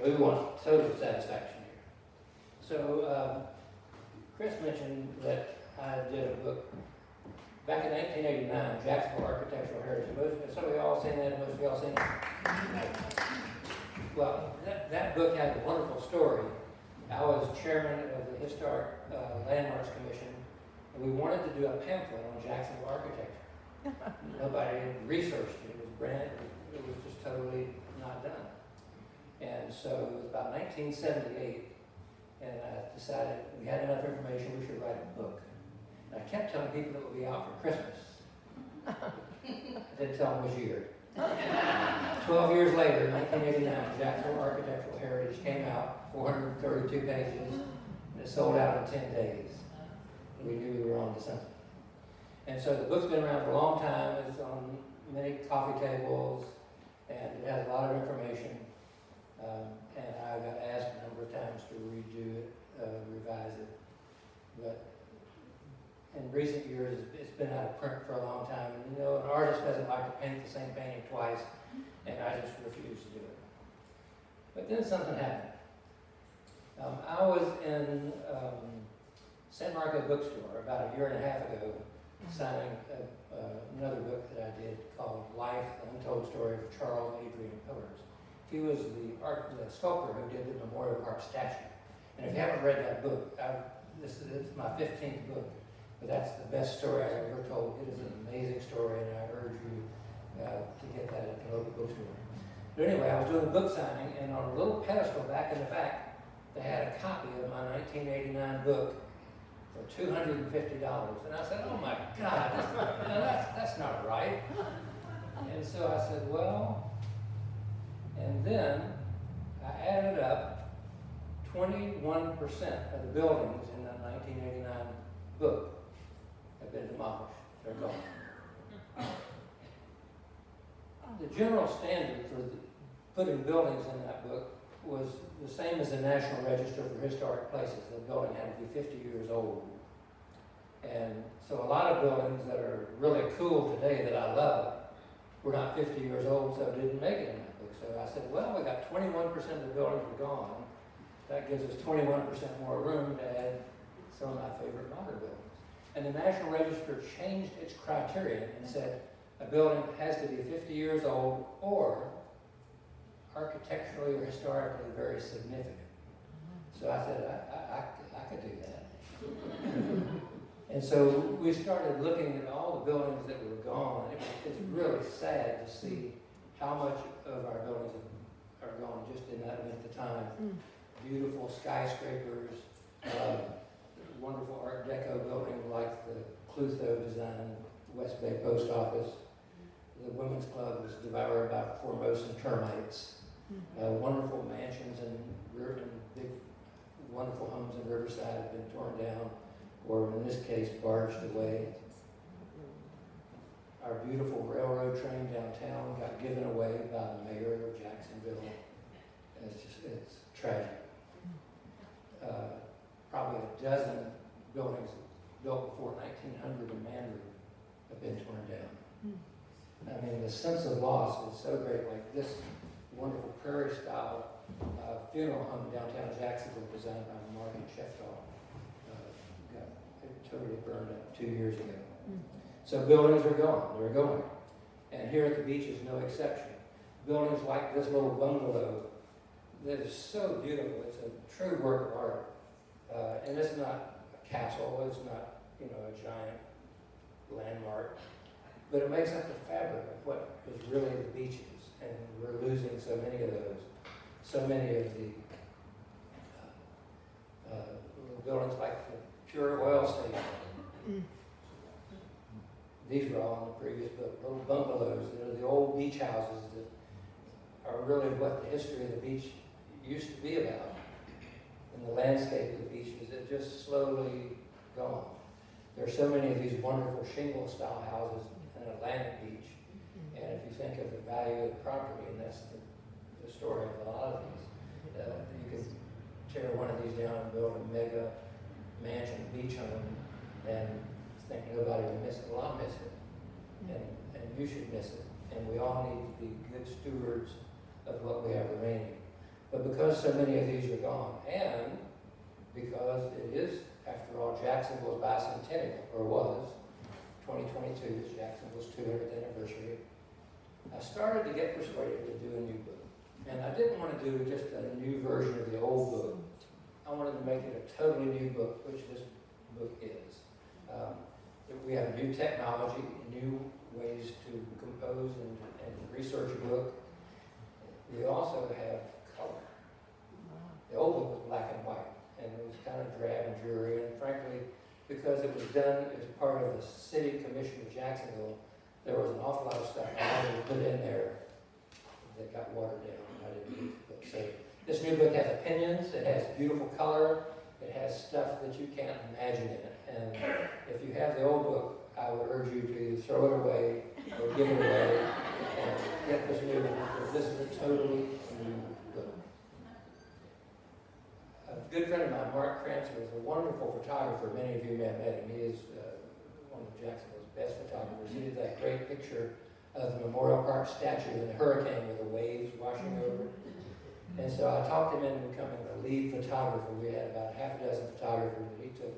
We want total satisfaction here. So Chris mentioned that I did a book back in 1989, Jacksonville Architectural Heritage. Some of y'all seen that, most of y'all seen it? Well, that book had a wonderful story. I was chairman of the Historic Landmarks Commission, and we wanted to do a pamphlet on Jacksonville architecture. Nobody had researched it. It was brand, it was just totally not done. And so it was about 1978, and I decided we had enough information, we should write a book. And I kept telling people it would be out for Christmas. I didn't tell them which year. 12 years later, 1989, Jacksonville Architectural Heritage came out, 432 pages, and it sold out in 10 days. We knew we were on to something. And so the book's been around for a long time. It's on many coffee tables, and it has a lot of information. And I got asked a number of times to redo it, revise it. But in recent years, it's been out of print for a long time. And you know, an artist doesn't like to paint the same painting twice, and I just refused to do it. But then something happened. I was in San Marco bookstore about a year and a half ago, signing another book that I did called Life, the Untold Story of Charles Adrian Pillars. He was the sculptor who did the Memorial Park statue. And if you haven't read that book, this is my 15th book, but that's the best story I've ever told. It is an amazing story, and I urge you to get that at the local bookstore. But anyway, I was doing a book signing, and on a little pedestal back in the back, they had a copy of my 1989 book for $250. And I said, oh my God, that's not right. And so I said, well, and then I added up 21% of the buildings in that 1989 book have been demolished. They're gone. The general standard for putting buildings in that book was the same as the National Register for Historic Places. The building had to be 50 years old. And so a lot of buildings that are really cool today that I love were not 50 years old, so didn't make it in that book. So I said, well, we got 21% of the buildings were gone. That gives us 21% more room to add some of my favorite modern buildings. And the National Register changed its criteria and said a building has to be 50 years old or architecturally or historically very significant. So I said, I could do that. And so we started looking at all the buildings that were gone. It's really sad to see how much of our buildings are gone just in that length of time. Beautiful skyscrapers, wonderful Art Deco building like the Clutho design West Bay Post Office. The Women's Club was devoured by Formosan termites. Wonderful mansions and big, wonderful homes in Riverside have been torn down, or in this case, barged away. Our beautiful railroad train downtown got given away by the mayor of Jacksonville. It's tragic. Probably a dozen buildings built before 1900 in Mandarin have been torn down. I mean, the sense of loss is so great. Like this wonderful prairie-style funeral home downtown Jacksonville, designed by Mark and Sheftal, it totally burned up 2 years ago. So buildings are gone. They're going. And here at the beach is no exception. Buildings like this little bungalow that is so beautiful. It's a true work of art. And it's not a castle. It's not, a giant landmark. But it makes up the fabric of what is really the beaches. And we're losing so many of those. So many of the buildings like the Pure Oil Station. These were all in the previous book. Little bungalows. They're the old beach houses that are really what the history of the beach used to be about. And the landscape of the beaches is just slowly gone. There are so many of these wonderful shingle-style houses in Atlantic Beach. And if you think of the value of the property, and that's the story of a lot of these, you could tear one of these down and build a mega mansion beach home and think nobody will miss it. Well, I'll miss it. And you should miss it. And we all need to be good stewards of what we have remaining. But because so many of these are gone, and because it is, after all, Jacksonville's Bicentennial, or was, 2022 is Jacksonville's 200th anniversary, I started to get persuaded to do a new book. And I didn't want to do just a new version of the old book. I wanted to make it a totally new book, which this book is. We have new technology, new ways to compose and research a book. We also have color. The old book was black and white, and it was kind of drab and dreary, and frankly, because it was done as part of the City Commission of Jacksonville, there was an awful lot of stuff I wanted to put in there that got watered down, and I didn't need the book. So this new book has opinions, it has beautiful color, it has stuff that you can't imagine in it. And if you have the old book, I would urge you to throw it away or give it away and get this new one, because this is a totally new book. A good friend of mine, Mark Cranston, is a wonderful photographer. Many of you may have met him. He is one of Jacksonville's best photographers. He did that great picture of the Memorial Park statue in the hurricane with the waves washing over it. And so I talked him into becoming the lead photographer. We had about half a dozen photographers, and he took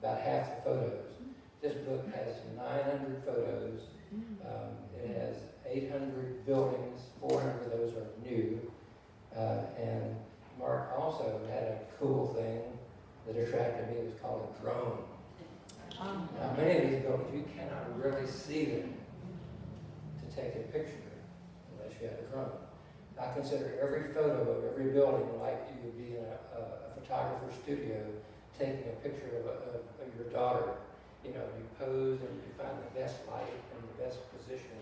about half the photos. This book has 900 photos. It has 800 buildings, 400 of those are new. And Mark also had a cool thing that attracted me. It was called a drone. Now, many of these buildings, you cannot really see them to take a picture unless you have a drone. I consider every photo of every building like you would be in a photographer's studio taking a picture of your daughter. You know, you pose and you find the best light and the best position.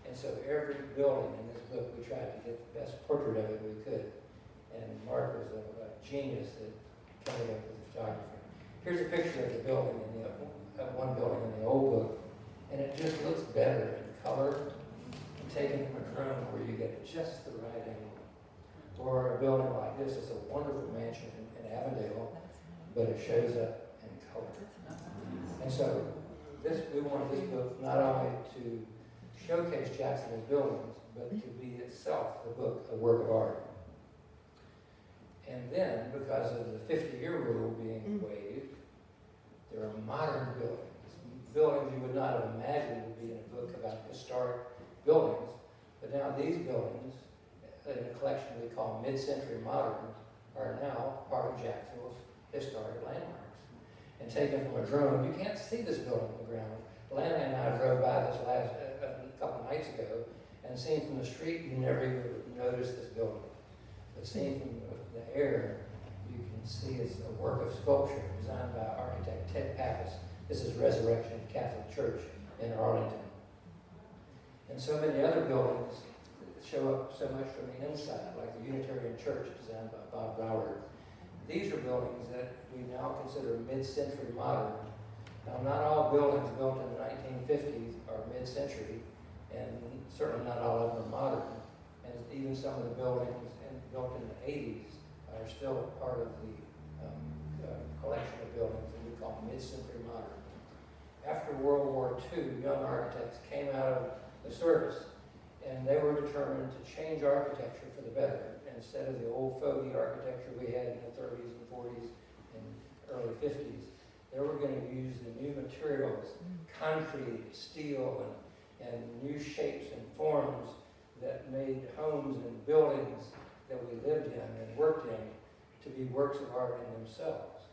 And so every building in this book, we tried to get the best portrait of it we could. And Mark was a genius at coming up with the photography. Here's a picture of the building one building in the old book, and it just looks better in color, taken from a drone where you get just the right angle. Or a building like this is a wonderful mansion in Avondale, but it shows up in color. And so we wanted this book not only to showcase Jacksonville's buildings, but to be itself the book, a work of art. And then, because of the 50-year rule being waived, there are modern buildings you would not have imagined would be in a book about historic buildings. But now these buildings, in a collection we call mid-century modern, are now part of Jacksonville's historic landmarks. And taken from a drone, you can't see this building on the ground. Lana and I drove by this a couple nights ago, and seen from the street, you never even would notice this building. But seen from the air, you can see it's a work of sculpture designed by architect Ted Pappas. This is Resurrection Catholic Church in Arlington. And so many other buildings show up so much from the inside, like the Unitarian Church designed by Bob Broward. These are buildings that we now consider mid-century modern. Now, not all buildings built in the 1950s are mid-century, and certainly not all of them are modern. And even some of the buildings built in the 80s are still part of the collection of buildings that we call mid-century modern. After World War II, young architects came out of the service, and they were determined to change architecture for the better. Instead of the old fogey architecture we had in the 30s and 40s and early 50s, they were going to use the new materials, concrete, steel, and new shapes and forms that made homes and buildings that we lived in and worked in to be works of art in themselves.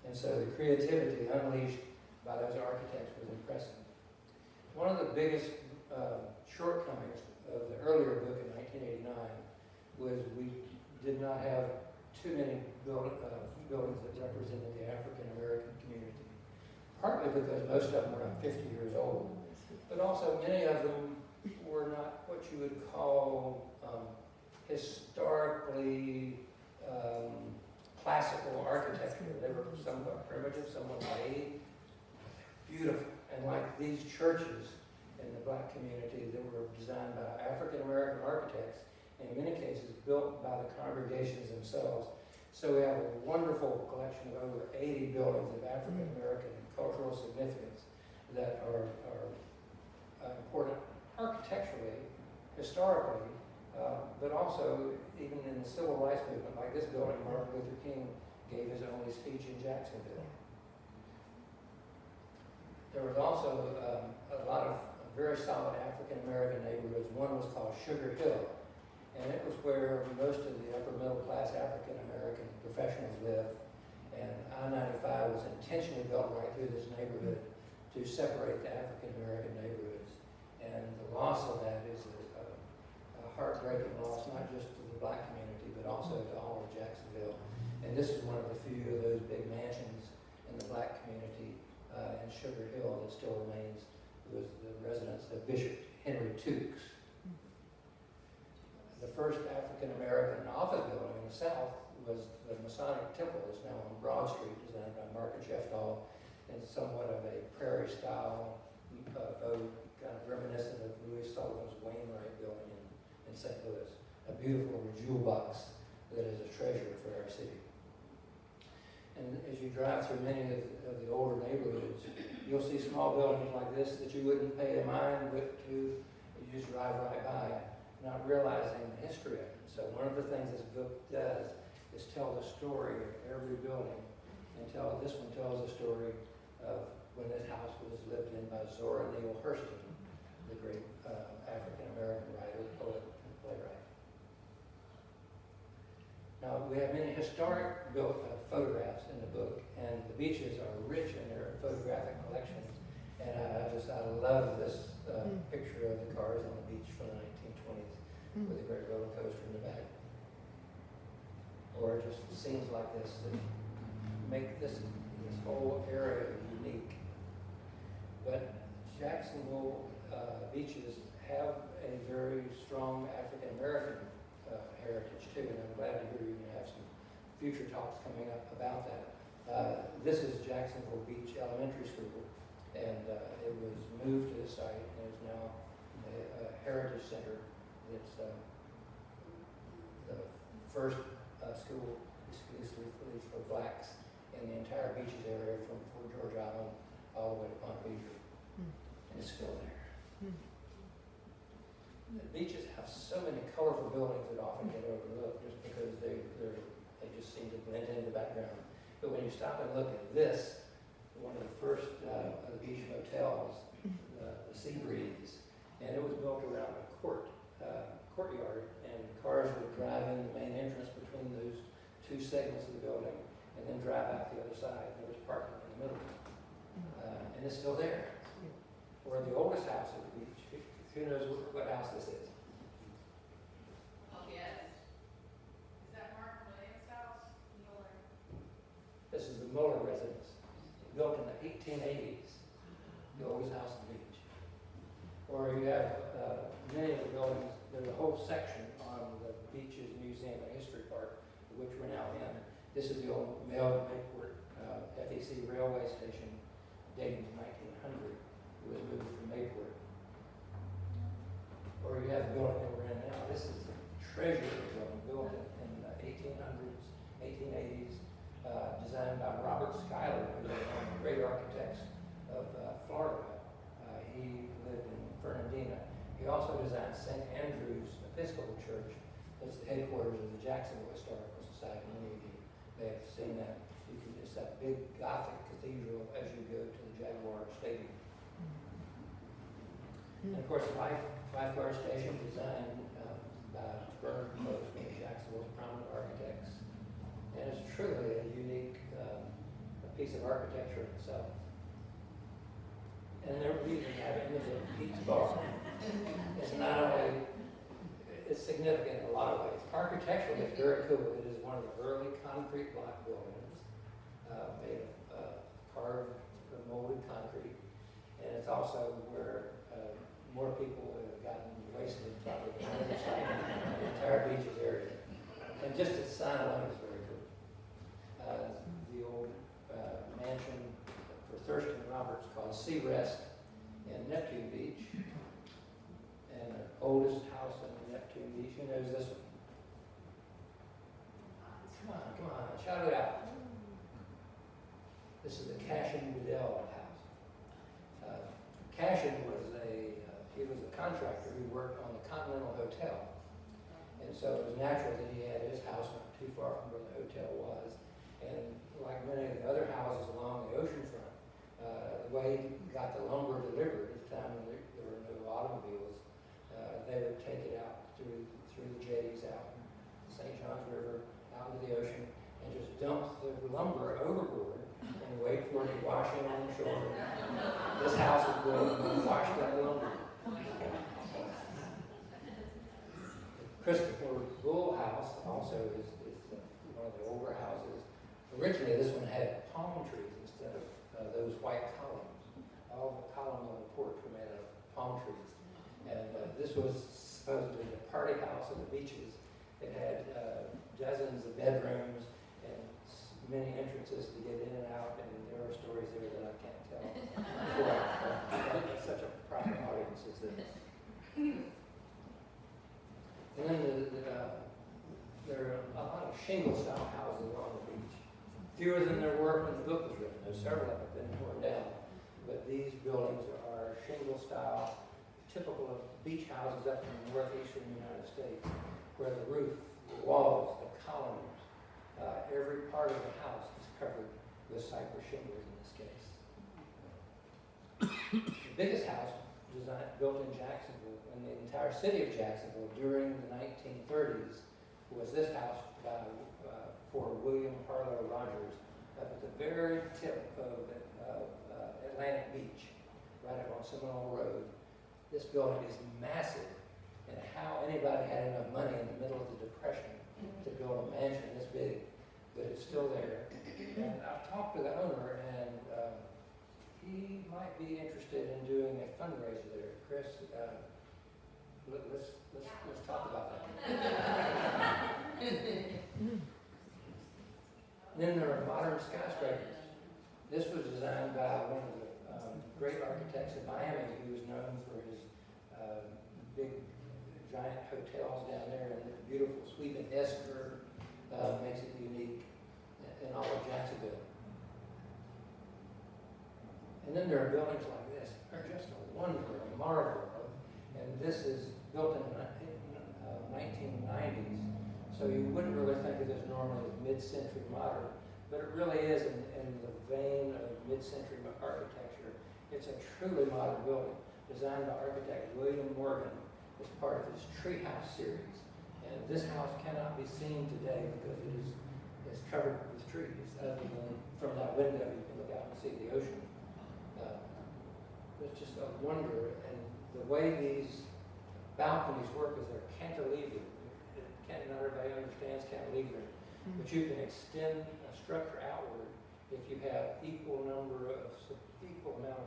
And so the creativity unleashed by those architects was impressive. One of the biggest shortcomings of the earlier book in 1989 was we did not have too many buildings that represented the African American community. Partly because most of them were not 50 years old, but also many of them were not what you would call historically classical architecture. They were somewhat primitive, somewhat naive, beautiful. And like these churches in the black community that were designed by African American architects, in many cases built by the congregations themselves. So we have a wonderful collection of over 80 buildings of African American cultural significance that are important architecturally, historically, But also, even in the civil rights movement, like this building, Martin Luther King gave his only speech in Jacksonville. There was also a lot of very solid African-American neighborhoods. One was called Sugar Hill, and it was where most of the upper middle class African-American professionals lived. And I-95 was intentionally built right through this neighborhood to separate the African-American neighborhoods. And the loss of that is a heartbreaking loss, not just to the black community, but also to all of Jacksonville. And this is one of the few of those big mansions in the black community in Sugar Hill that still remains. It was the residence of Bishop Henry Tukes. The first African-American office building in the South was the Masonic Temple. It's now on Broad Street, designed by Margaret Jeffdall, and somewhat of a prairie style, kind of reminiscent of Louis Sullivan's Wainwright building in St. Louis. A beautiful jewel box that is a treasure for our city. And as you drive through many of the older neighborhoods, you'll see small buildings like this that you wouldn't pay a mind with to. You just drive right by, not realizing the history of it. So one of the things this book does is tell the story of every building, and this one tells the story of when this house was lived in by Zora Neale Hurston, the great African-American writer, poet, and playwright. Now, we have many historic photographs in the book, and the beaches are rich in their photographic collections. And I love this picture of the cars on the beach from the 1920s with a great roller coaster in the back. Or just scenes like this that make this whole area unique. But Jacksonville beaches have a very strong African-American heritage too, and I'm glad to hear you're going to have some future talks coming up about that. This is Jacksonville Beach Elementary School, and it was moved to this site and is now a heritage center. It's the first school exclusively for blacks in the entire beaches area from Fort George Island all the way to Ponte Vedra. And it's still there. The beaches have so many colorful buildings that often get overlooked just because they just seem to blend in the background. But when you stop and look at this, one of the first of the beach motels, the Sea Breeze, and it was built around a courtyard, and cars would drive in the main entrance between those two segments of the building and then drive out the other side. There was parking in the middle. And it's still there. We're the oldest house at the beach. Who knows what house this is? Oh, yes. Is that Mark Williams' house? Mueller. This is the Mueller residence, built in the 1880s. The oldest house at the beach. Or you have many of the buildings. There's a whole section on the Beaches Museum and History Park, which we're now in. This is the old Mel Mayport FEC railway station dating to 1900. It was moved from Mayport. Or you have the building that we're in now. This is a treasure building built in the 1800s, 1880s, designed by Robert Schuyler, who is one of the great architects of Florida. He lived in Fernandina. He also designed St. Andrew's Episcopal Church. It's the headquarters of the Jacksonville Historical Society. Many of you may have seen that. It's that big Gothic cathedral as you go to the Jaguar Stadium. And of course, the Lifeguard Station, designed by Bernard Close, one of Jacksonville's prominent architects. And it's truly a unique piece of architecture in itself. And we even have it in the Pete's Bar. It's not only, it's significant in a lot of ways. Architecturally, it's very cool. It is one of the early concrete block buildings made of carved molded concrete. And it's also where more people have gotten wasted probably than any other site in the entire beaches area. And just its sign alone is very cool. The old mansion for Thurston Roberts called Sea Rest in Neptune Beach. And the oldest house in Neptune Beach. Who knows this one? Come on, shout it out. This is the Cashin Goodell house. Cashin was he was a contractor who worked on the Continental Hotel. the hotel was. And like many of the other houses along the ocean front, the way he got the lumber delivered at the time when there were no automobiles, they would take it out through the jetties out in the St. Johns River, out into the ocean, and just dump the lumber overboard and wait for it to wash in on the shore. This house was built and washed that lumber. Christopher Bull House also is one of the older houses. Originally, this one had palm trees instead of those white columns. All the columns on the porch were made out of palm trees. And this was supposedly the party house on the beaches. It had dozens of bedrooms and many entrances to get in and out, and there are stories there that I can't tell before I have such a proper audience as this. And then there are a lot of shingle-style houses along the beach. Fewer than there were when the book was written. There's several that have been torn down. But these buildings are shingle-style, typical of beach houses up in the northeastern United States, where the roof, the walls, the columns, every part of the house is covered with cypress shingles in this case. The biggest house built in Jacksonville, in the entire city of Jacksonville during the 1930s, was this house for William Harlow Rogers up at the very tip of Atlantic Beach, right up on Seminole Road. This building is massive, and how anybody had enough money in the middle of the Depression to build a mansion this big, but it's still there. And I've talked to the owner, and he might be interested in doing a fundraiser there. Chris, let's talk about that. Then there are modern skyscrapers. This was designed by one of the great architects in Miami, who was known for his big, giant hotels down there, and the beautiful sweeping S-curve makes it unique in all of Jacksonville. And then there are buildings like this. They're just a wonder, a marvel. And this is built in the 1990s, so you wouldn't really think of this normally as mid-century modern, but it really is in the vein of mid-century architecture. It's a truly modern building, designed by architect William Morgan as part of his treehouse series. And this house cannot be seen today because it is covered with trees. Other than from that window, you can look out and see the ocean. It's just a wonder, and the way these balconies work is they're cantilevered. Not everybody understands cantilever, but you can extend a structure outward if you have equal amount of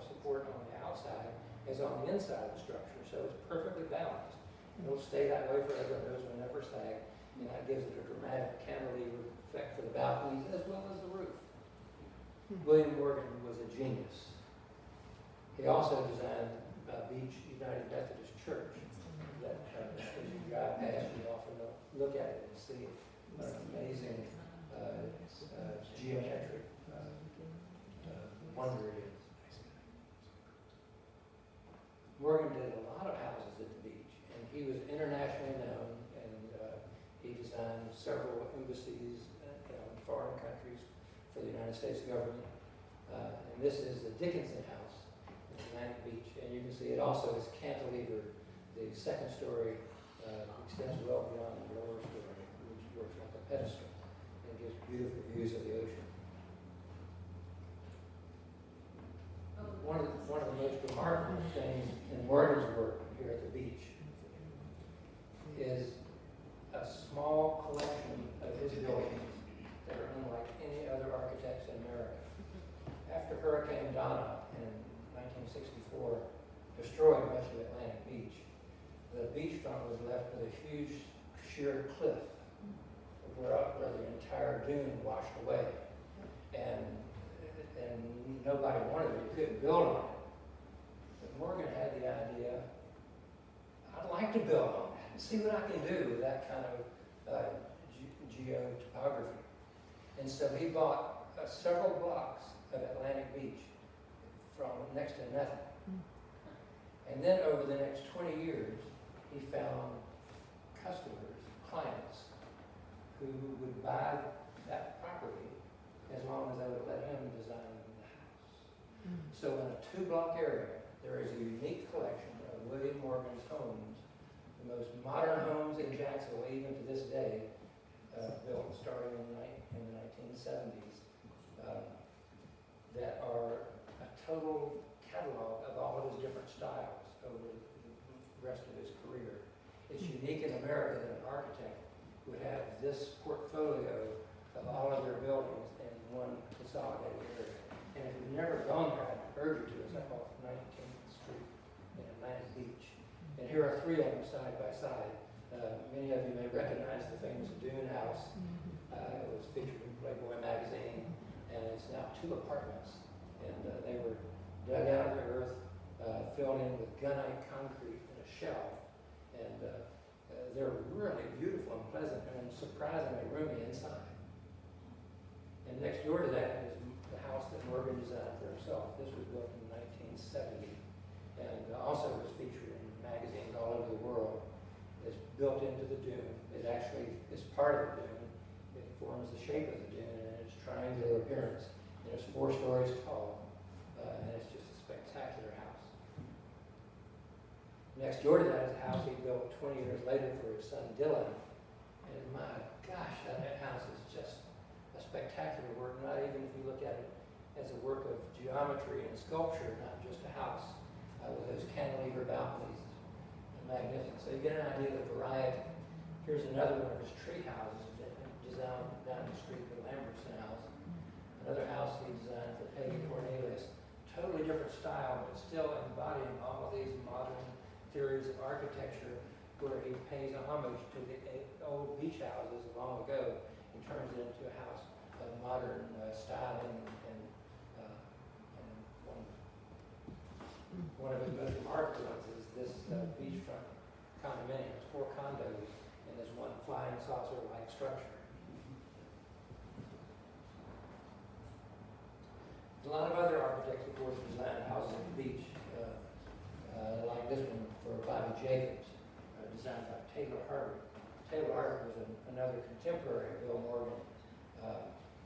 support on the outside as on the inside of the structure. So it's perfectly balanced. It'll stay that way forever. Those will never sag, and that gives it a dramatic cantilever effect for the balconies as well as the roof. William Morgan was a genius. He also designed Beach United Methodist Church. That as you drive past, you often look at it and see what an amazing geometric wonder it is. Morgan did a lot of houses at the beach, and he was internationally known, and he designed several embassies in foreign countries for the United States government. And this is the Dickinson House in Atlantic Beach, and you can see it also is cantilevered. The second story extends well beyond the lower story, which works like a pedestal and gives beautiful views of the ocean. One of the most remarkable things in Morgan's work here at the beach is a small collection of his buildings that are unlike any other architects in America. After Hurricane Donna in 1964 destroyed much of Atlantic Beach, the beachfront was left with a huge sheer cliff where the entire dune washed away. And nobody wanted it. You couldn't build on it. But Morgan had the idea, I'd like to build on that and see what I can do with that kind of geotopography. And so he bought several blocks of Atlantic Beach from next to nothing. And then over the next 20 years, he found customers, clients, who would buy 2-block area, there is a unique collection of William Morgan's homes, the most modern homes in Jacksonville, even to this day, built starting in the 1970s, that are a total catalog of all of his different styles over the rest of his career. It's unique in America that an architect would have this portfolio of all of their buildings in one consolidated area. And if you've never gone there, I'd urge you to. It's up off 19th Street in Atlantic Beach. And here are 3 of them side by side. Many of you may recognize the famous Dune House. It was featured in Playboy magazine, and it's now 2 apartments. And they were dug out of the earth, filled in with gunite concrete in a shell. And they're really beautiful and pleasant and surprisingly roomy inside. And next door to that is the house that Morgan designed for himself. This was built in 1970 and also was featured in magazines all over the world. It's built into the dune. It actually is part of the dune. It forms the shape of the dune and it's triangular appearance. And it's 4 stories tall, and it's just a spectacular house. Next door to that is a house he built 20 years later for his son Dylan. And my gosh, that house is just a spectacular work, not even if you look at it as a work of geometry and sculpture, not just a house with those cantilever balconies. Magnificent. So you get an idea of the variety. Here's another one of his tree houses that he designed down the street, the Lambertson House. Another house he designed for Peggy Cornelius. Totally different style, but still embodying all of these modern theories of architecture where he pays homage to the old beach houses long ago and turns it into a house of modern styling and one of his most remarkable ones is this beachfront condominium. It's 4 condos in this one flying saucer-like structure. There's a lot of other architects, of course, designed houses at the beach, like this one for Bobby Jacobs, designed by Taylor Harvey. Taylor Harvey was another contemporary of Bill Morgan,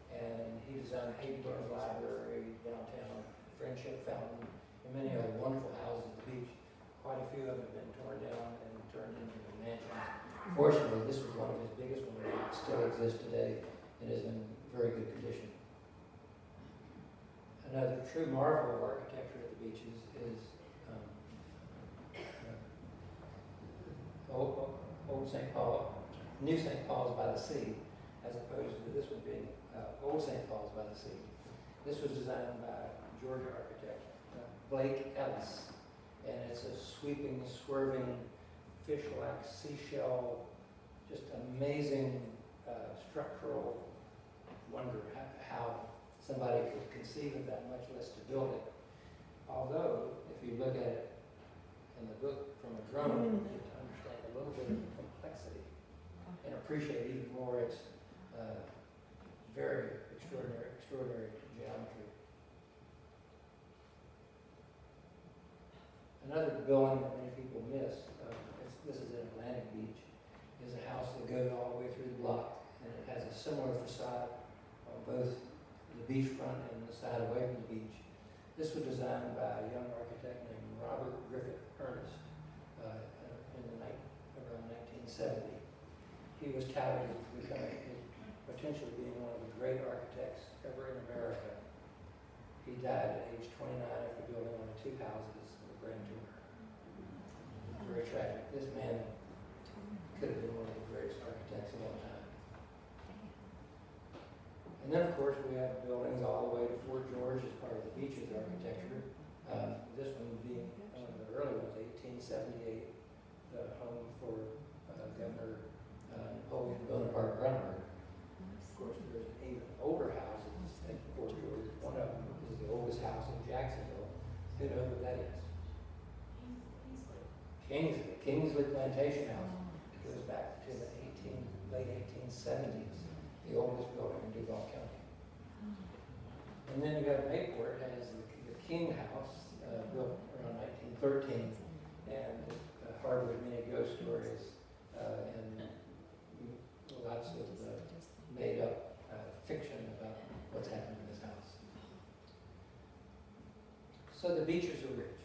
and he designed Haydenburg Library downtown, Friendship Fountain, and many other wonderful houses at the beach. Quite a few of them have been torn down and turned into mansions. Fortunately, this was one of his biggest ones that still exists today and is in very good condition. Another true marvel of architecture at the beaches is Old St. Paul, New St. Paul's by the Sea, as opposed to this one being Old St. Paul's by the Sea. This was designed by Georgia architect Blake Ellis, and it's a sweeping, swerving, fish-like seashell, just amazing structural wonder how somebody could conceive of that, much less to build it. Although, if you look at it in the book from a drone, you get to understand a little bit of the complexity and appreciate even more its very extraordinary geometry. Another building that many people miss, this is in Atlantic Beach, is a house that goes all the way through the block, and it has a similar facade on both the beachfront and the side away from the beach. This was designed by a young architect named Robert Griffith Ernest around 1970. He was touted as potentially being one of the great architects ever in America. He died at age 29 after building only 2 houses with a brain tumor. Very tragic. This man could have been one of the greatest architects of all time. And then, of course, we have buildings all the way to Fort George as part of the beaches architecture. This one being one of the early ones, 1878, the home for Governor Napoleon Bonaparte Brumberg. Of course, there's an even older house at Fort George. One of them is the oldest house in Jacksonville. Who knows what that is? Kingsley Plantation House. It goes back to the late 1870s, the oldest building in Duval County. And then you have Mayport has the King House, built around 1913, and hardwood many ghost stories, and lots of made up fiction about what's happened in this house. So the beaches are rich.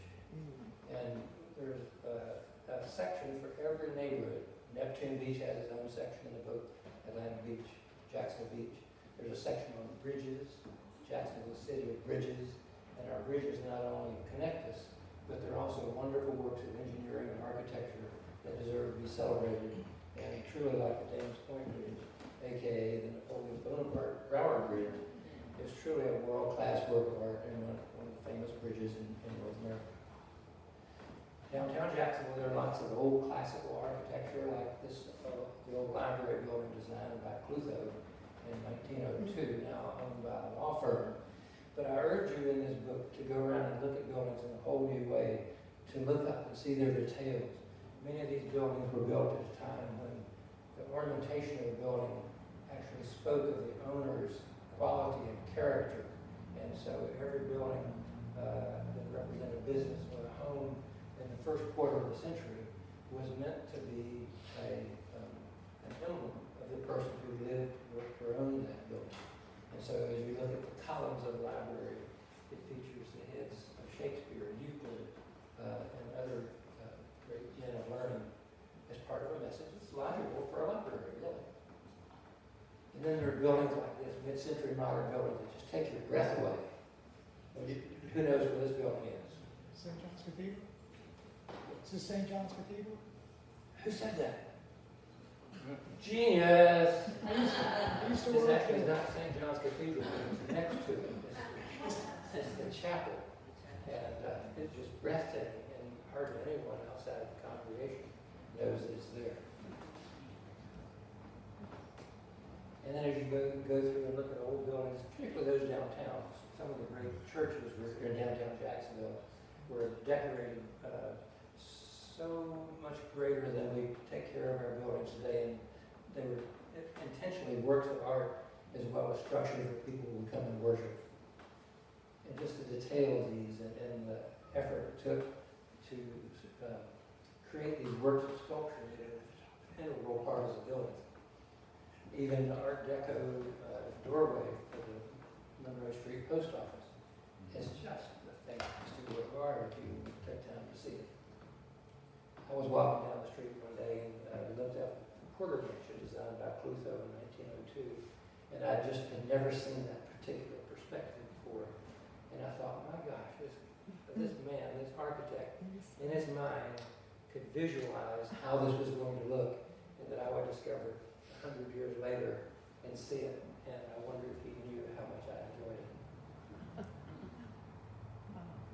And there's a section for every neighborhood. Neptune Beach has its own section in the book, Atlantic Beach, Jacksonville Beach. There's a section on bridges, Jacksonville City of bridges, and our bridges not only connect us, but they're also wonderful works of engineering and architecture that deserve to be celebrated. And truly, like the Dames Point Bridge, aka the Napoleon Bonaparte Broward Bridge, is truly a world-class work of art and one of the famous bridges in North America. Downtown Jacksonville, there are lots of old classical architecture, like this, the old library building designed by Clutho in 1902, now owned by a law firm. But I urge you in this book to go around and look at buildings in a whole new way, to look up and see their details. Many of these buildings were built at a time when the ornamentation of the building actually spoke of the owner's quality and character. And so every building that represented business or a home in the first quarter of the century was meant to be an emblem of the person who lived, worked, or owned that building. And so as you look at the columns of the library, it features the heads of Shakespeare and Euclid and other great men of learning as part of a message. It's logical for a library, really. And then there are buildings like this, mid-century modern buildings that just take your breath away. Who knows where this building is? St. John's Cathedral? Is this St. John's Cathedral? Who said that? Genius! I used to It's work actually there. not St. John's Cathedral, it's next to it. It's the chapel. And it's just breathtaking, and hardly anyone outside the congregation knows that it's there. And then as you go through and look at old buildings, particularly those downtown, some of the great churches were in downtown Jacksonville were decorated so much greater than we take care of our buildings today, and they were intentionally works of art as well as structures that people would come and worship. And just the detail of these and the effort it took to create these works of sculpture that are an integral part of the building. Even the Art Deco doorway for the Monroe Street Post Office is just a fantastic work of art if you take time to see it. I was walking down the street one day and looked up the Porter Mansion designed by Clutho in 1902, and I just had never seen that particular perspective before. And I thought, my gosh, this man, this architect, in his mind could visualize how this was going to look, and that I would discover 100 years later and see it, and I wonder if he knew how much I enjoyed it.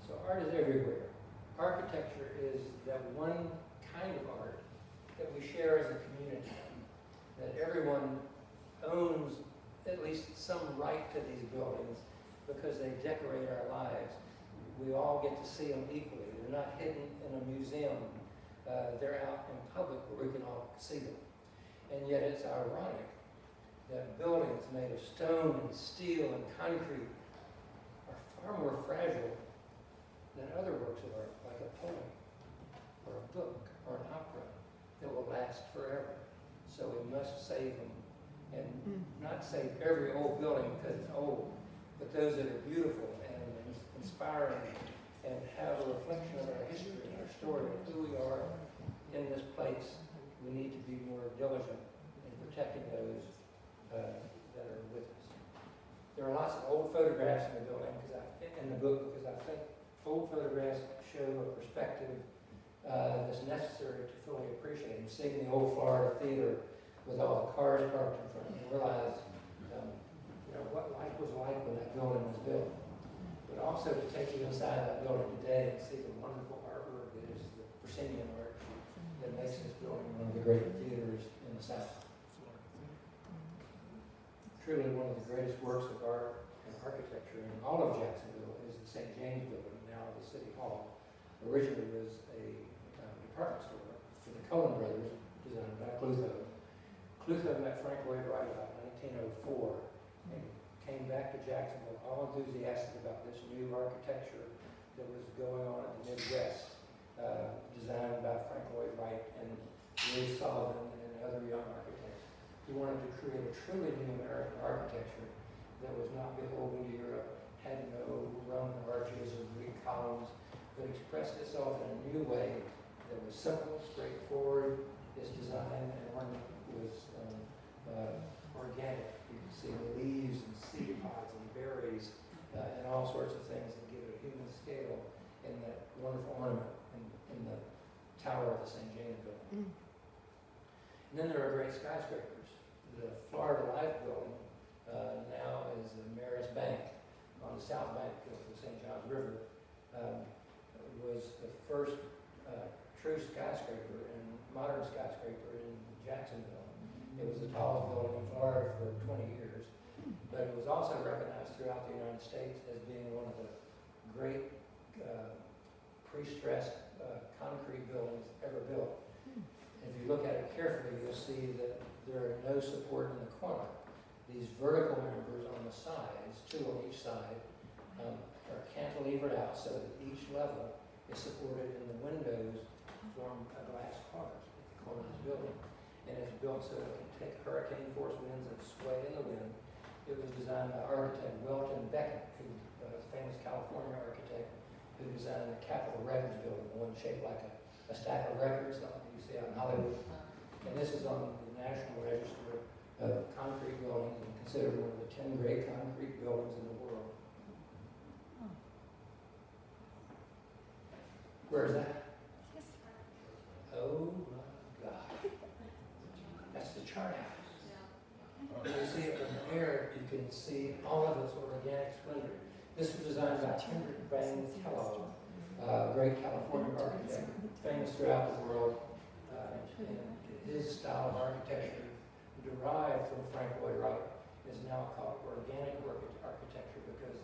So art is everywhere. Architecture is that one kind of art that we share as a community, that everyone owns at least some right to these buildings because they decorate our lives. We all get to see them equally. They're not hidden in a museum. They're out in public where we can all see them. And yet it's ironic that buildings made of stone and steel and concrete are far more fragile than other works of art, like a poem or a book or an opera that will last forever. So we must save them, and not save every old building because it's old, but those that are beautiful and inspiring and have a reflection of our history and our story of who we are in this place. We need to be more diligent in protecting those that are with us. There are lots of old photographs in the building, in the book, because I think old photographs show a perspective that's necessary to fully appreciate. And seeing the old Florida Theater with all the cars parked in front, you realize what life was like when that building was built. But also to take you inside that building today and see the wonderful artwork that is the Bicentennial art that makes this building one of the great theaters in the South. Truly one of the greatest works of art and architecture in all of Jacksonville is the St. James Building, now the City Hall. Originally was a department store for the Coen brothers, designed by Clutho. Clutho met Frank Lloyd Wright about 1904 and came back to Jacksonville all enthusiastic about this new architecture that was going on in the Midwest, designed by Frank Lloyd Wright and Louis Sullivan and other young architects. He wanted to create a truly new American architecture that was not beholden to Europe, had no Roman arches or Greek columns, but expressed itself in a new way that was simple, straightforward. Its design and ornament was organic. You can see the leaves and seed pods and berries and all sorts of things that give it a human scale in that wonderful ornament in the tower of the St. James building. And then there are great skyscrapers. The Florida Life building now is the Maris Bank on the south bank of the St. Johns River. Was the first true skyscraper and modern skyscraper in Jacksonville. It was the tallest building in Florida for 20 years, but it was also recognized throughout the United States as being one of the great pre-stressed concrete buildings ever built. If you look at it carefully, you'll see that there are no support in the corner. These vertical members on the sides, two on each side, are cantilevered out so that each level is supported in the windows form a glass corner at the corner of this building. And it's built so it can take hurricane force winds and sway in the wind. It was designed by architect Welton Beckett, who was a famous California architect who designed the Capitol Records building, the one shaped like a stack of records like you see out in Hollywood. And this is on the National Register of Concrete Buildings and considered one of the 10 great concrete buildings in the world. Where is that? Oh my God. That's the chart house. When you see it from the air, you can see all of its organic splendor. This was designed by Kendrick Bain Kellogg, a great California architect, famous throughout the world. And his style of architecture, derived from Frank Lloyd Wright, is now called organic architecture because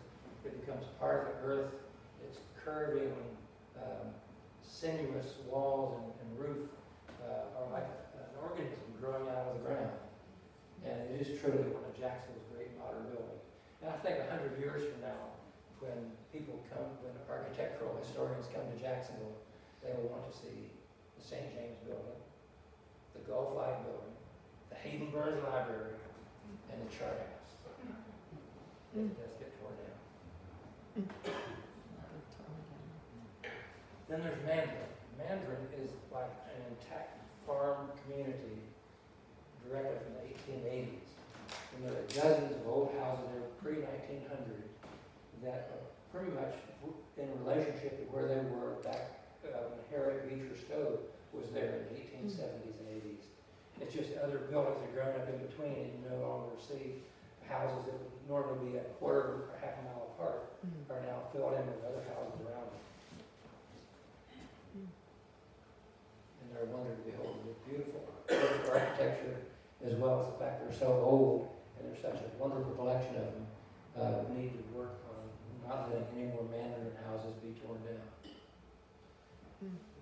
it becomes part of the earth. It's curving, sinuous walls and roof are like an organism growing out of the ground. And it is truly one of Jacksonville's great modern buildings. And I think 100 years from now, when when architectural historians come to Jacksonville, they will want to see the St. James building, the Gulf Light building, the Hayden Burns Library, and the chart house. It does get torn down. Then there's Mandarin. Mandarin is like an intact farm community directly from the 1880s. And there are dozens of old houses there pre-1900 that are pretty much in relationship to where they were back when Harriet Beecher Stowe was there in the 1870s and 80s. It's just other buildings have grown up in between, and you no longer see houses that would normally be a quarter or half a mile apart are now filled in with other houses around them. And they're a wonder to behold. They're beautiful architecture, as well as the fact they're so old, and there's such a wonderful collection of them. We need to work on not letting any more Mandarin houses be torn down.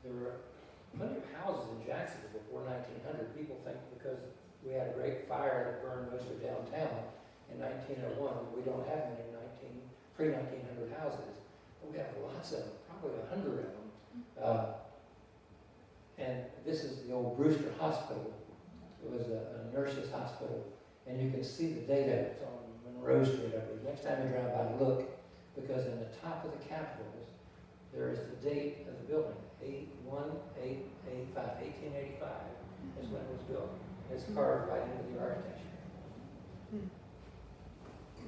There were plenty of houses in Jacksonville before 1900. People think because we had a great fire that burned most of downtown in 1901, we don't have any pre-1900 houses. But we have lots of them, probably 100 of them. And this is the old Brewster Hospital. It was a nurse's hospital. And you can see the date of it. It's on Monroe Street, I believe. Next time you drive by, look, because in the top of the capitals, there is the date of the building. 1885 is when it was built. It's carved right into the architecture.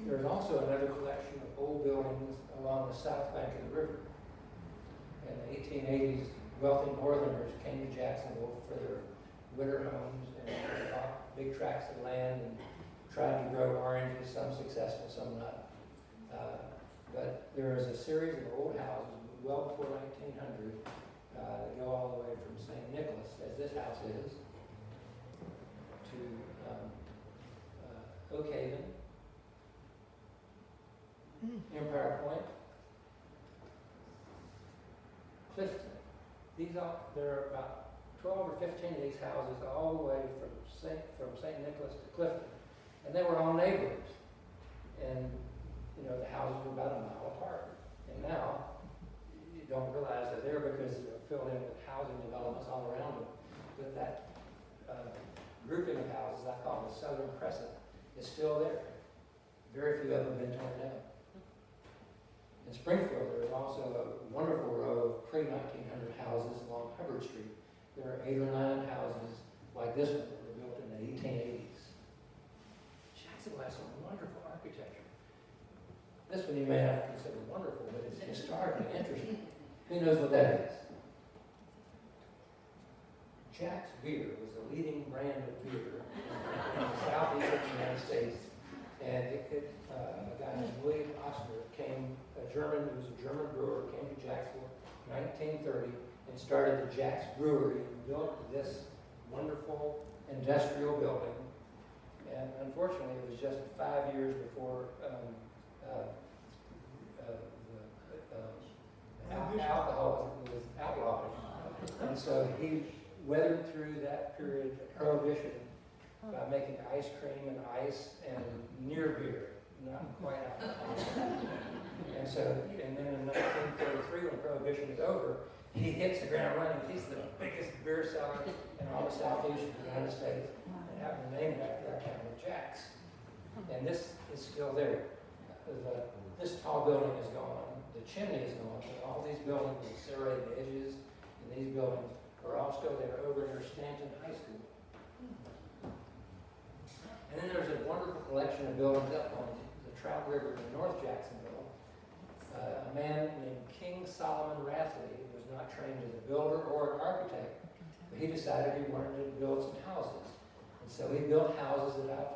There's also another collection of old buildings along the south bank of the river. In the 1880s, wealthy northerners came to Jacksonville for their winter homes and bought big tracts of land and tried to grow oranges, some successful, some not. But there is a series of old houses well before 1900 that go all the way from St. Nicholas, as this house is, to Oak Haven, Empire Point, Clifton. There are about 12 or 15 of these houses all the way from St. Nicholas to Clifton. And they were all neighbors. And, the houses were about a mile apart. And now, you don't realize that they're because they're filled in with housing developments all around them. But that grouping of houses, I call the Southern Crescent, is still there. Very few of them have been torn down. In Springfield, there is also a wonderful row of pre-1900 houses along Hubbard Street. There are 8 or 9 houses like this one that were built in the 1880s. Jacksonville has some wonderful architecture. This one you may not consider wonderful, but it's historically interesting. Who knows what that is? Jack's beer was the leading brand of beer in the southeastern United States. And a guy named William Osler who was a German brewer, came to Jacksonville in 1930 and started the Jack's Brewery and built this wonderful industrial building. And unfortunately, it was just 5 years before alcohol was outlawed. And so he weathered through that period of prohibition by making ice cream and ice and near beer, not quite alcohol. And then in 1933, when prohibition is over, he hits the ground running. He's the biggest beer seller in all the southeastern United States, and happened to name it after our town of Jack's. And this is still there. This tall building is gone. The chimney is gone. But all these buildings with serrated edges, and these buildings are all still there over near Stanton High School. And then there's a wonderful collection of buildings up on the Trout River in North Jacksonville. A man named King Solomon Rathley was not trained as a builder or an architect, but he decided he wanted to build some houses. And so he built houses that I've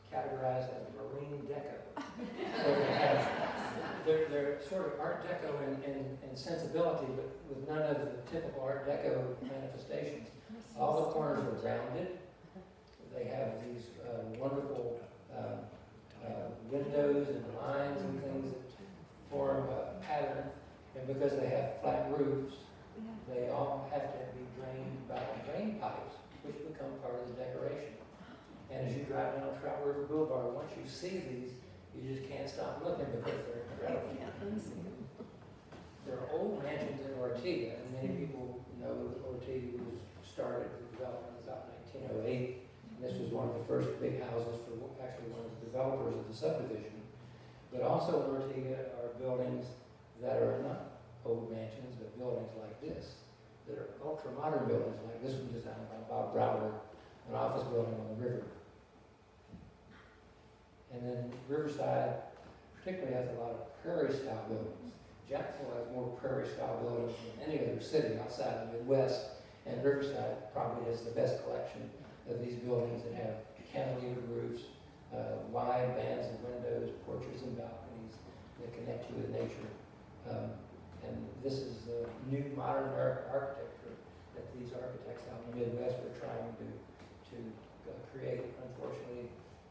categorized as marine deco. So they're sort of art deco in sensibility, but with none of the typical art deco manifestations. All the corners are rounded. They have these wonderful windows and lines and things that form a pattern. And because they have flat roofs, they all have to be drained by drain pipes, which become part of the decoration. And as you drive down Trout River Boulevard, once you see these, you just can't stop looking because they're incredible. There are old mansions in Ortega, and many people know that Ortega was started, the development was about 1908. And this was one of the first big houses for actually one of the developers of the subdivision. But also in Ortega are buildings that are not old mansions, but buildings like this, that are ultra-modern buildings, like this one designed by Bob Browder, an office building on the river. And then Riverside particularly has a lot of prairie-style buildings. Jacksonville has more prairie-style buildings than any other city outside the Midwest, and Riverside probably has the best collection of these buildings that have cantilevered roofs, wide bands of windows, porches and balconies that connect you with nature. And this is the new modern American architecture that these architects out in the Midwest were trying to create. Unfortunately,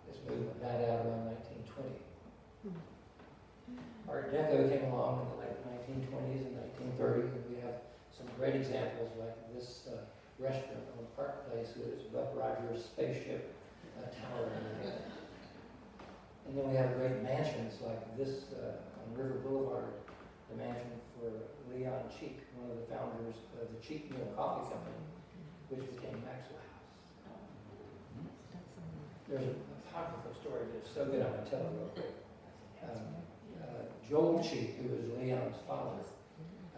this movement died out around 1920. Art Deco came along in the late 1920s and 1930s, and we have some great examples like this restaurant on Park Place with its Buck Rogers spaceship tower. And then we have great mansions like this on River Boulevard, the mansion for Leon Cheek, one of the founders of the Cheek Mill Coffee Company, which became Maxwell House. There's a apocryphal story that's so good I'm going to tell it real quick. Joel Cheek, who was Leon's father,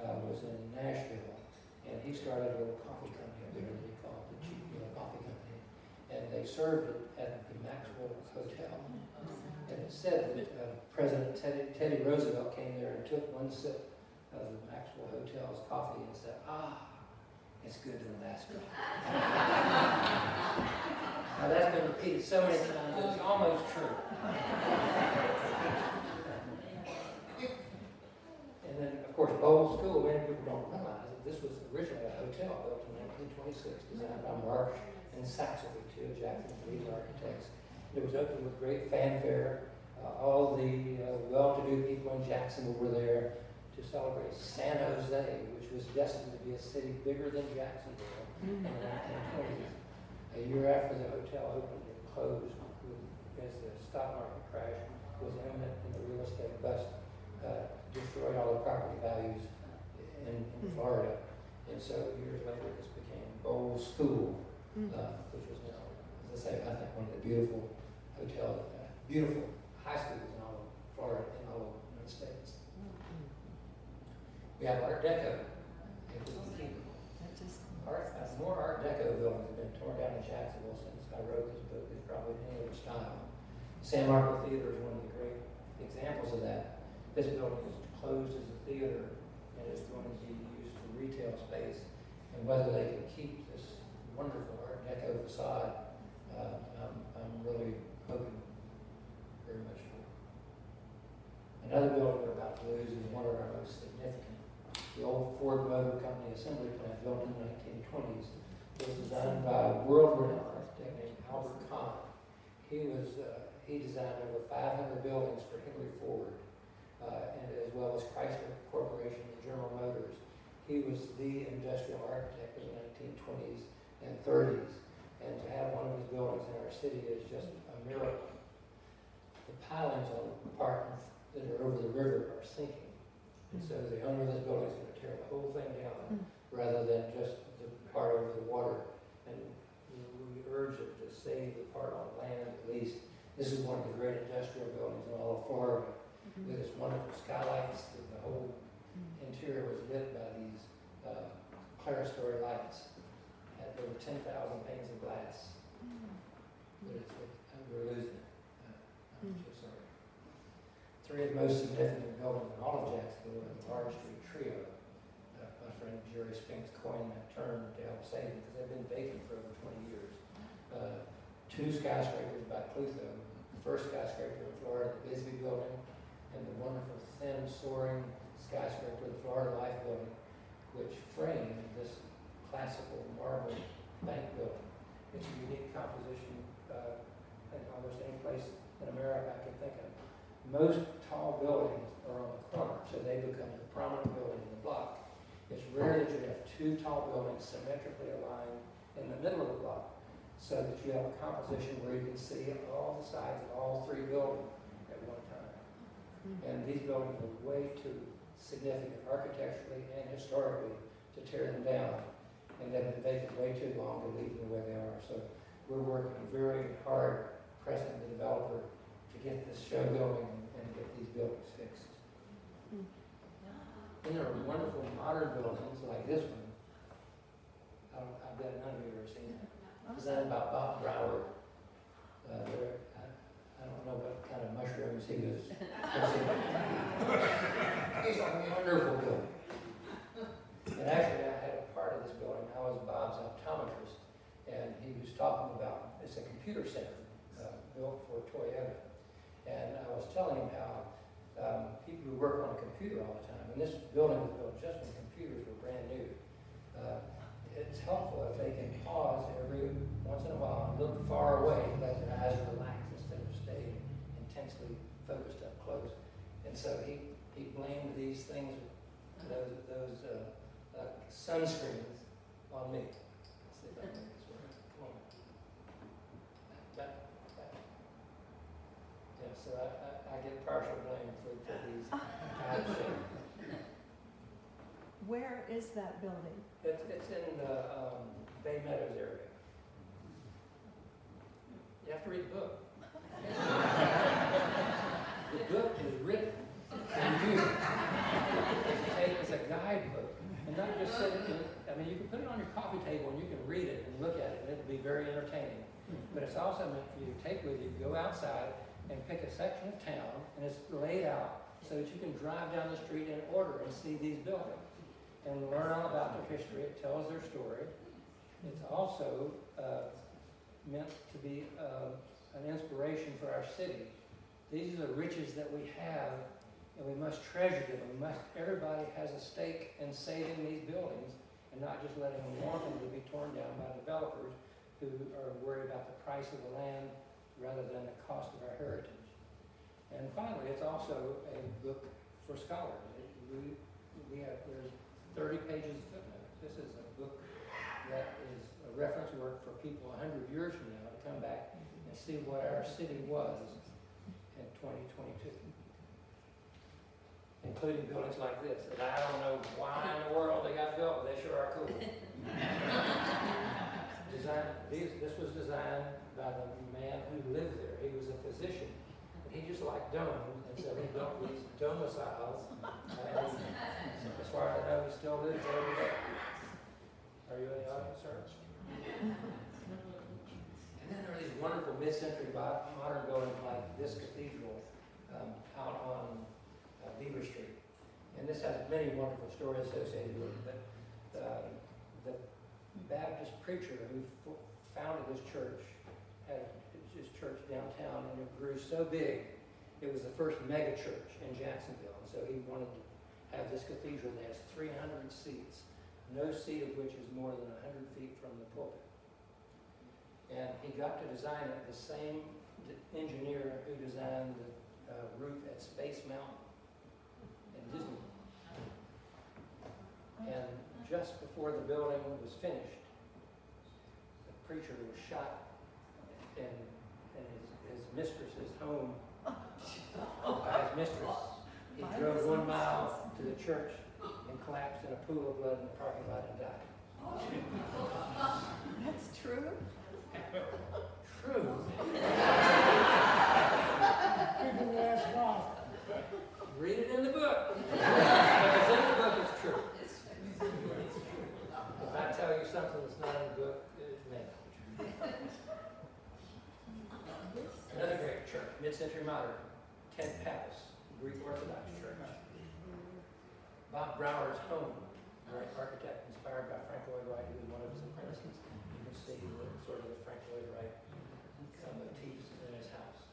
was in Nashville, and he started a little coffee company up there that he called the Cheek Mill Coffee Company, and they served it at the Maxwell Hotel. And it said that President Teddy Roosevelt came there and took one sip of the Maxwell Hotel's coffee and said, it's good to Alaska. Now that's been repeated so many times that it's almost true. And then, of course, Bowles School, many people don't realize that this was originally a hotel built in 1926, designed by Marsh and Saxelby, two of Jackson's lead architects. It was opened with great fanfare. All the well-to-do people in Jacksonville were there to celebrate San Jose, which was destined to be a city bigger than Jacksonville in the 1920s. A year after the hotel opened, it closed as the stock market crash was imminent and the real estate bust destroyed all the property values in Florida. And so years later, this became Bowles School, which was now, as I say, I think one of the beautiful beautiful high schools in all of Florida and all of the United States. have Art Deco. If we can keep more Art Deco buildings have been torn down in Jacksonville since I wrote this book, is probably any other style. San Marco Theater is one of the great examples of that. This building is closed as a theater, and it's going to be used for retail space. And whether they can keep this wonderful Art Deco facade, I'm really hoping very much for. Another building we're about to lose is one of our most significant. The old Ford Motor Company assembly plant, built in the 1920s, was designed by a world-renowned architect named Albert Kahn. He designed over 500 buildings for Henry Ford, and as well as Chrysler Corporation and General Motors. He was the industrial architect of the 1920s and 30s, and to have one of his buildings in our city is just a miracle. The pilings on the part that are over the river are sinking, and so the owner of this building is going to tear the whole thing down rather than just the part over the water. And we urge it to save the part on land at least. This is one of the great industrial buildings in all of Florida, with its wonderful skylights. The whole interior was lit by these clerestory lights. There were 10,000 panes of glass. But we're losing it. I'm so sorry. Three of the most significant buildings in all of Jacksonville are the Large Street Trio. My friend Jerry Spinks coined that term to help save them because they've been vacant for over 20 years. Two skyscrapers by Clutho. The first skyscraper in Florida, the Bisbee Building, and the wonderful thin soaring skyscraper, the Florida Life Building, which framed this classical marble bank building. It's a unique composition in almost any place in America I can think of. Most tall buildings are on the corner, so they become the prominent building in the block. It's rare that you have two tall buildings symmetrically aligned in the middle of the block, so that you have a composition where you can see all the sides of all three buildings at one time. And these buildings are way too significant architecturally and historically to tear them down, and they've been vacant way too long to leave them the way they are. So we're working very hard, pressing the developer to get this show going and get these buildings fixed. Then there are wonderful modern buildings like this one. I bet none of you have ever seen that. Designed by Bob Broward. I don't know what kind of mushrooms he was. It's a wonderful building. And actually, I had a part of this building. I was Bob's optometrist, and he was talking about, it's a computer center built for Toyota. And I was telling him how people who work on a computer all the time, and this building was built just when computers were brand new. It's helpful if they can pause every once in a while and look far away, let their eyes relax instead of staying intensely focused up close. And so he blamed these things, those sunscreens, on me. Let's see if I can make this work. Come on. Back. Yeah, so I get partial blame for these eye shapes. Where is that building? It's in the Bay Meadows area. You have to read the book. The book is written for you. It's a guidebook. And not just sit in it. I mean, you can put it on your coffee table and you can read it and look at it and it'll be very entertaining. But it's also meant for you to take with you, go outside and pick a section of town, and it's laid out so that you can drive down the street in order and see these buildings and learn all about their history. It tells their story. It's also meant to be an inspiration for our city. These are the riches that we have, and we must treasure them. Everybody has a stake in saving these buildings and not just letting them wantonly be torn down by developers who are worried about the price of the land rather than the cost of our heritage. And finally, it's also a book for scholars. There's 30 pages of footnotes. This is a book that is a reference work for people 100 years from now to come back and see what our city was in 2022. Including buildings like this, that I don't know why in the world they got built, but they sure are cool. This was designed by the man who lived there. He was a physician in he just liked domes, and so he built these domiciles. As far as I know, he still lives there today. Are you in the audience, sir? And then there are these wonderful mid-century modern buildings like this cathedral out on Beaver Street. And this has many wonderful stories associated with it. But the Baptist preacher who founded this church had his church downtown, and it grew so big. It was the first mega church in Jacksonville, and so he wanted to have this cathedral that has 300 seats, no seat of which is more than 100 feet from the pulpit. And he got to design it the same engineer who designed the roof at Space Mountain in Disney. And just before the building was finished, the preacher was shot in his mistress's home by his mistress. He drove 1 mile to the church and collapsed in a pool of blood in the parking lot and died. That's true? True. People ask why. Read it in the book. If it's in the book, it's true. If I tell you something that's not in the book, it may not be true. Another great church, mid-century modern, Tent Palace, Greek Orthodox church. Bob Brower's home, great architect inspired by Frank Lloyd Wright, who was one of his apprentices. You can see the sort of the Frank Lloyd Wright motifs in his house.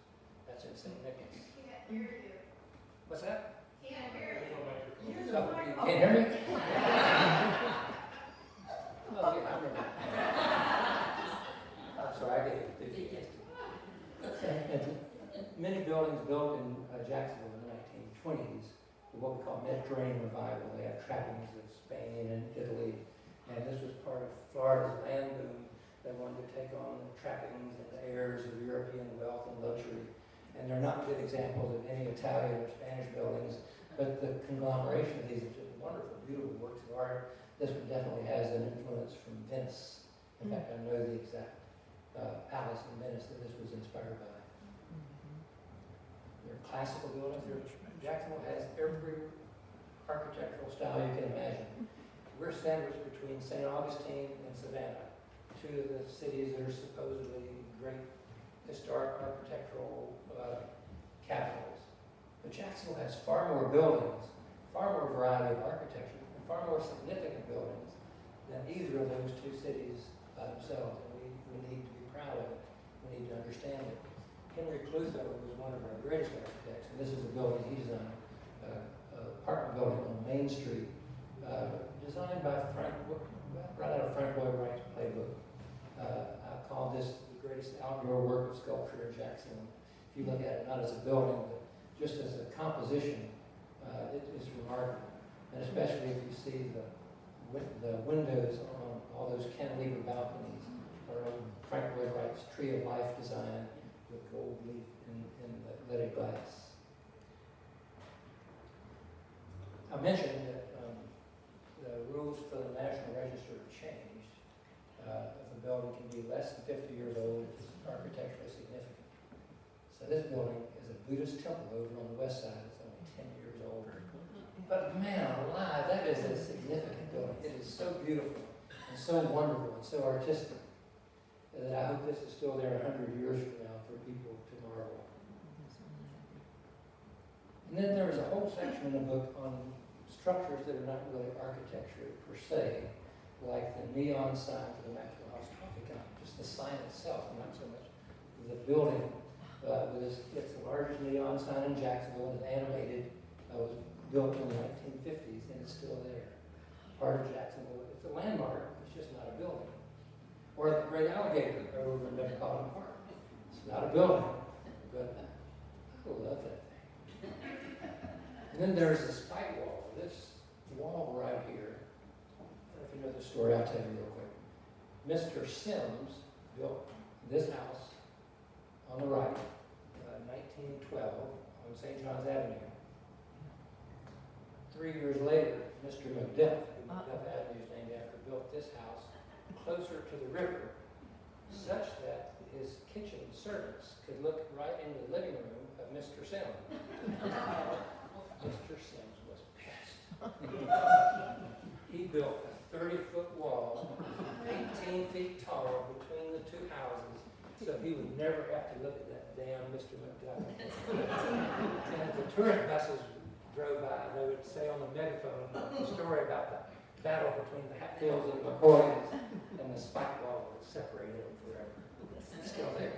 That's in St. Nicholas. Can't hear you. What's that? Can't hear you. Oh, you can't hear me? Oh, yeah, I remember. I'm sorry, I get enthusiastic. And many buildings built in Jacksonville in the 1920s, what we call Mediterranean revival. They have trappings of Spain and Italy, and this was part of Florida's land boom. They wanted to take on the trappings and the airs of European wealth and luxury. And they're not good examples of any Italian or Spanish buildings, but the conglomeration of these are just wonderful, beautiful works of art. This one definitely has an influence from Venice. In fact, I know the exact palace in Venice that this was inspired by. There are classical buildings. Jacksonville has every architectural style you can imagine. We're sandwiched between St. Augustine and Savannah, two of the cities that are supposedly great historic architectural capitals. But Jacksonville has far more buildings, far more variety of architecture, and far more significant buildings than either of those two cities by themselves. And we need to be proud of it. We need to understand it. Henry Clutho was one of our greatest architects, and this is a building he designed, an apartment building on Main Street, designed by right out of Frank Lloyd Wright's playbook. I call this the greatest outdoor work of sculpture in Jacksonville. If you look at it not as a building, but just as a composition, it is remarkable. And especially if you see the windows on all those cantilever balconies, or Frank Lloyd Wright's Tree of Life design with gold leaf in the leaded glass. I mentioned that the rules for the National Register have changed. If a building can be less than 50 years old, it's architecturally significant. So this building is a Buddhist temple over on the west side. It's only 10 years old. But man alive, that is a significant building. It is so beautiful and so wonderful and so artistic that I hope this is still there 100 years from now for people to marvel. And then there is a whole section in the book on structures that are not really architecture per se, like the neon sign for the Maxwell House Coffee Company, just the sign itself, not so much the building. It's the largest neon sign in Jacksonville, and it's animated. It was built in the 1950s, and it's still there. Part of Jacksonville. It's a landmark. It's just not a building. Or the Great Alligator over in Metropolitan Park. It's not a building, but I love that thing. And then there's the spike wall. This wall right here. I don't know if you know the story. I'll tell you real quick. Mr. Sims built this house on the right, 1912, on St. John's Avenue. 3 years later, Mr. McDuff, who McDuff Avenue is named after, built this house closer to the river, such that his kitchen servants could look right into the living room of Mr. Sims. Mr. Sims was pissed. He built a 30-foot wall, 18 feet tall between the two houses, so he would never have to look at that damn Mr. McDuck. And if the tourist buses drove by, they would say on the megaphone a story about the battle between the Hatfields and the McCoys, and the spike wall that separated them forever. It's still there.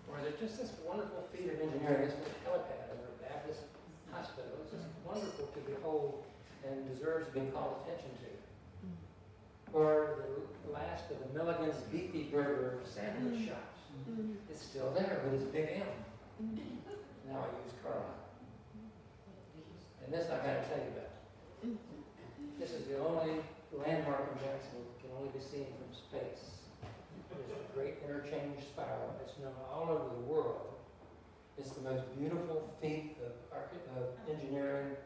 Or there's just this wonderful feat of engineering, this little helipad over at Baptist Hospital. It's just wonderful to behold and deserves to be called attention to. Or the last of the Milligan's Beefy Burger sandwich shops. It's still there, but it's Big M. Now I use Carlisle. And this I gotta tell you about. This is the only landmark in Jacksonville that can only be seen from space. It is the Great Interchange Spiral. It's known all over the world. It's the most beautiful feat of engineering